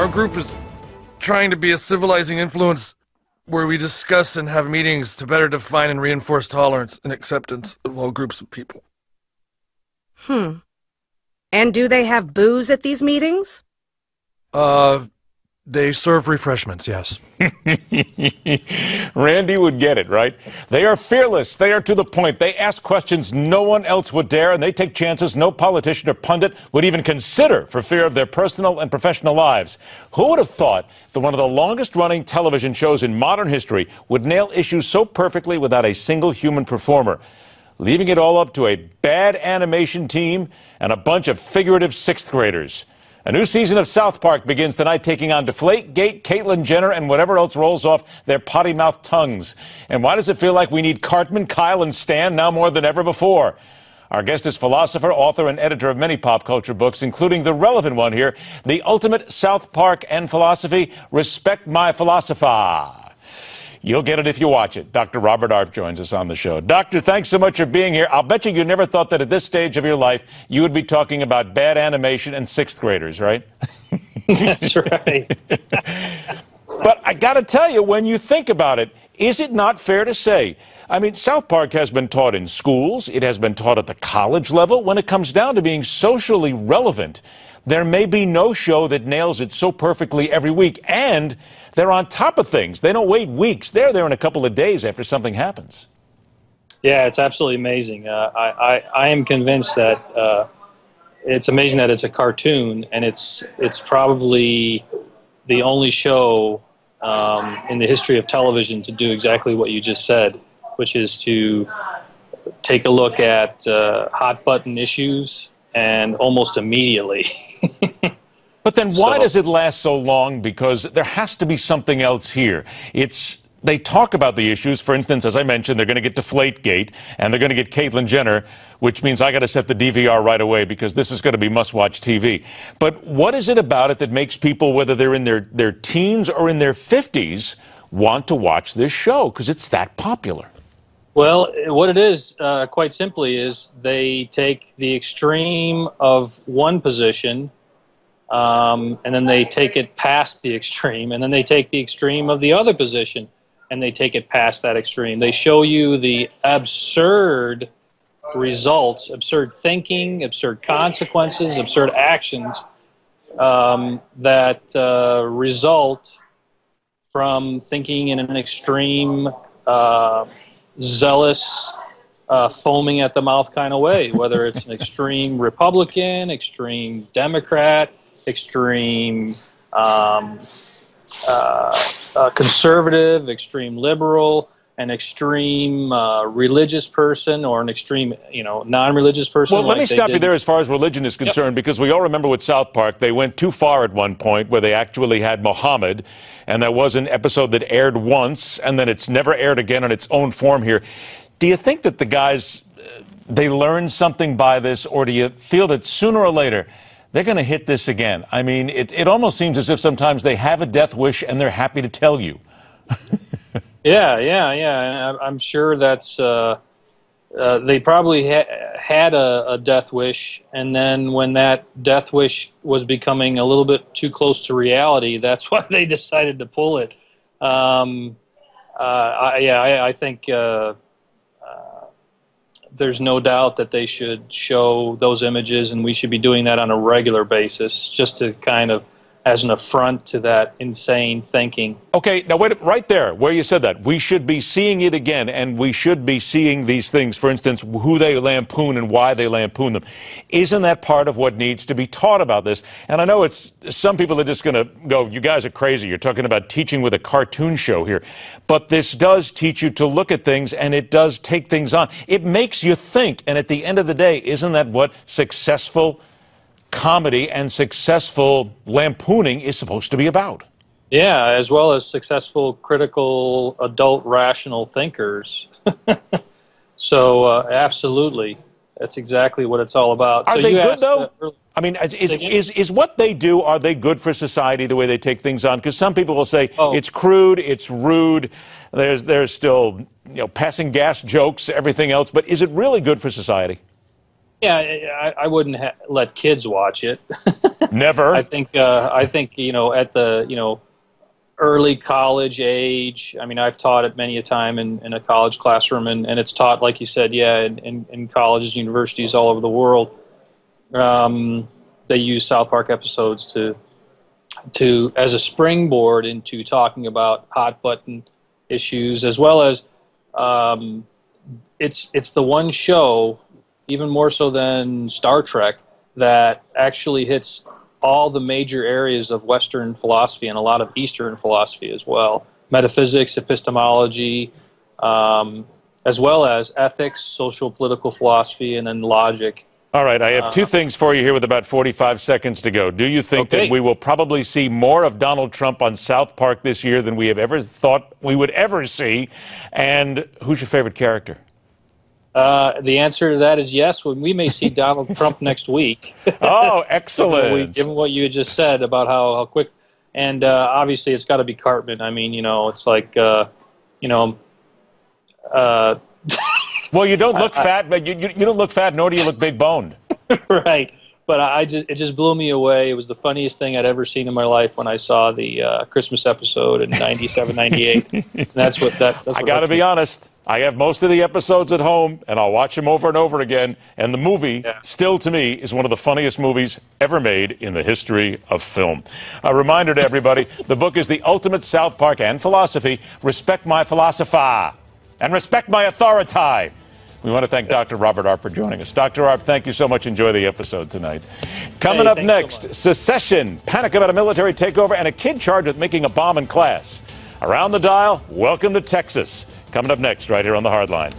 Our group is trying to be a civilizing influence where we discuss and have meetings to better define and reinforce tolerance and acceptance of all groups of people. And do they have booze at these meetings? They serve refreshments, yes. Randy would get it, right? They are fearless. They are to the point. They ask questions no one else would dare, and they take chances no politician or pundit would even consider for fear of their personal and professional lives. Who would have thought that one of the longest-running television shows in modern history would nail issues so perfectly without a single human performer, leaving it all up to a bad animation team and a bunch of figurative sixth graders? A new season of South Park begins tonight, taking on Deflategate, Caitlyn Jenner, and whatever else rolls off their potty-mouthed tongues. And why does it feel like we need Cartman, Kyle, and Stan now more than ever before? Our guest is philosopher, author, and editor of many pop culture books, including the relevant one here, The Ultimate South Park and Philosophy, Respect My Philosophah. You'll get it if you watch it. Dr. Robert Arp joins us on the show. Doctor, thanks so much for being here. I'll bet you never thought that at this stage of your life you would be talking about bad animation and sixth graders, right? That's right. But I got to tell you, when you think about it, is it not fair to say, I mean, South Park has been taught in schools, it has been taught at the college level. When it comes down to being socially relevant, there may be no show that nails it so perfectly every week, and they're on top of things. They don't wait weeks. They're there in a couple of days after something happens. Yeah, it's absolutely amazing. I am convinced that it's amazing that it's a cartoon, and it's probably the only show in the history of television to do exactly what you just said, which is to take a look at hot-button issues and almost immediately. But then why does it last so long? Because there has to be something else here. They talk about the issues. For instance, as I mentioned, they're going to get Deflategate, and they're going to get Caitlyn Jenner, which means I got to set the DVR right away because this is going to be must-watch TV. But what is it about it that makes people, whether they're in their teens or in their 50s, want to watch this show? Because it's that popular. Well, what it is, quite simply, is they take the extreme of one position, and then they take it past the extreme, and then they take the extreme of the other position, and they take it past that extreme. They show you the absurd results, absurd thinking, absurd consequences, absurd actions that result from thinking in an extreme, zealous, foaming at the mouth kind of way, whether it's an extreme Republican, extreme Democrat, extreme conservative, extreme liberal, an extreme religious person, or an extreme, non-religious person. Well, let me stop you there as far as religion is concerned, because we all remember with South Park, they went too far at one point where they actually had Muhammad, and that was an episode that aired once, and then it's never aired again in its own form here. Do you think that the guys, they learned something by this, or do you feel that sooner or later they're going to hit this again? I mean, it almost seems as if sometimes they have a death wish and they're happy to tell you. Yeah. I'm sure that's they probably had a death wish, and then when that death wish was becoming a little bit too close to reality, that's why they decided to pull it. I think there's no doubt that they should show those images, and we should be doing that on a regular basis, just to kind of as an affront to that insane thinking. Okay, now wait, right there, where you said that, we should be seeing it again, and we should be seeing these things, for instance, who they lampoon and why they lampoon them. Isn't that part of what needs to be taught about this? And I know it's, some people are just going to go, you guys are crazy, you're talking about teaching with a cartoon show here. But this does teach you to look at things, and it does take things on. It makes you think, and at the end of the day, isn't that what successful comedy and successful lampooning is supposed to be about? Yeah, as well as successful, critical, adult, rational thinkers. So, absolutely. That's exactly what it's all about. Are so they good, though? I mean, is what they do, are they good for society, the way they take things on? Because some people will say, it's crude, it's rude, there's still, passing gas jokes, everything else, but is it really good for society? Yeah, I wouldn't let kids watch it. Never. I think at the early college age. I mean, I've taught it many a time in a college classroom, and it's taught, like you said, yeah, in colleges, universities all over the world. They use South Park episodes to as a springboard into talking about hot button issues, as well as it's the one show, even more so than Star Trek, that actually hits all the major areas of Western philosophy and a lot of Eastern philosophy as well. Metaphysics, epistemology, as well as ethics, social political philosophy, and then logic. All right, I have two things for you here with about 45 seconds to go. Do you think that we will probably see more of Donald Trump on South Park this year than we have ever thought we would ever see? And who's your favorite character? The answer to that is yes. We may see Donald Trump next week. Oh, excellent. Given what you had just said about how quick, and obviously it's got to be Cartman. I mean, it's like, well, you don't look fat, but you don't look fat, nor do you look big boned. Right. But it just blew me away. It was the funniest thing I'd ever seen in my life when I saw the Christmas episode in '97, '98. That's what I got to be honest. I have most of the episodes at home, and I'll watch them over and over again. And the movie, still to me, is one of the funniest movies ever made in the history of film. A reminder to everybody, the book is the ultimate South Park and philosophy. Respect my philosopher, and respect my authority. We want to thank Dr. Robert Arp for joining us. Dr. Arp, thank you so much. Enjoy the episode tonight. Coming up next, secession, panic about a military takeover, and a kid charged with making a bomb in class. Around the dial, welcome to Texas. Coming up next, right here on The Hardline.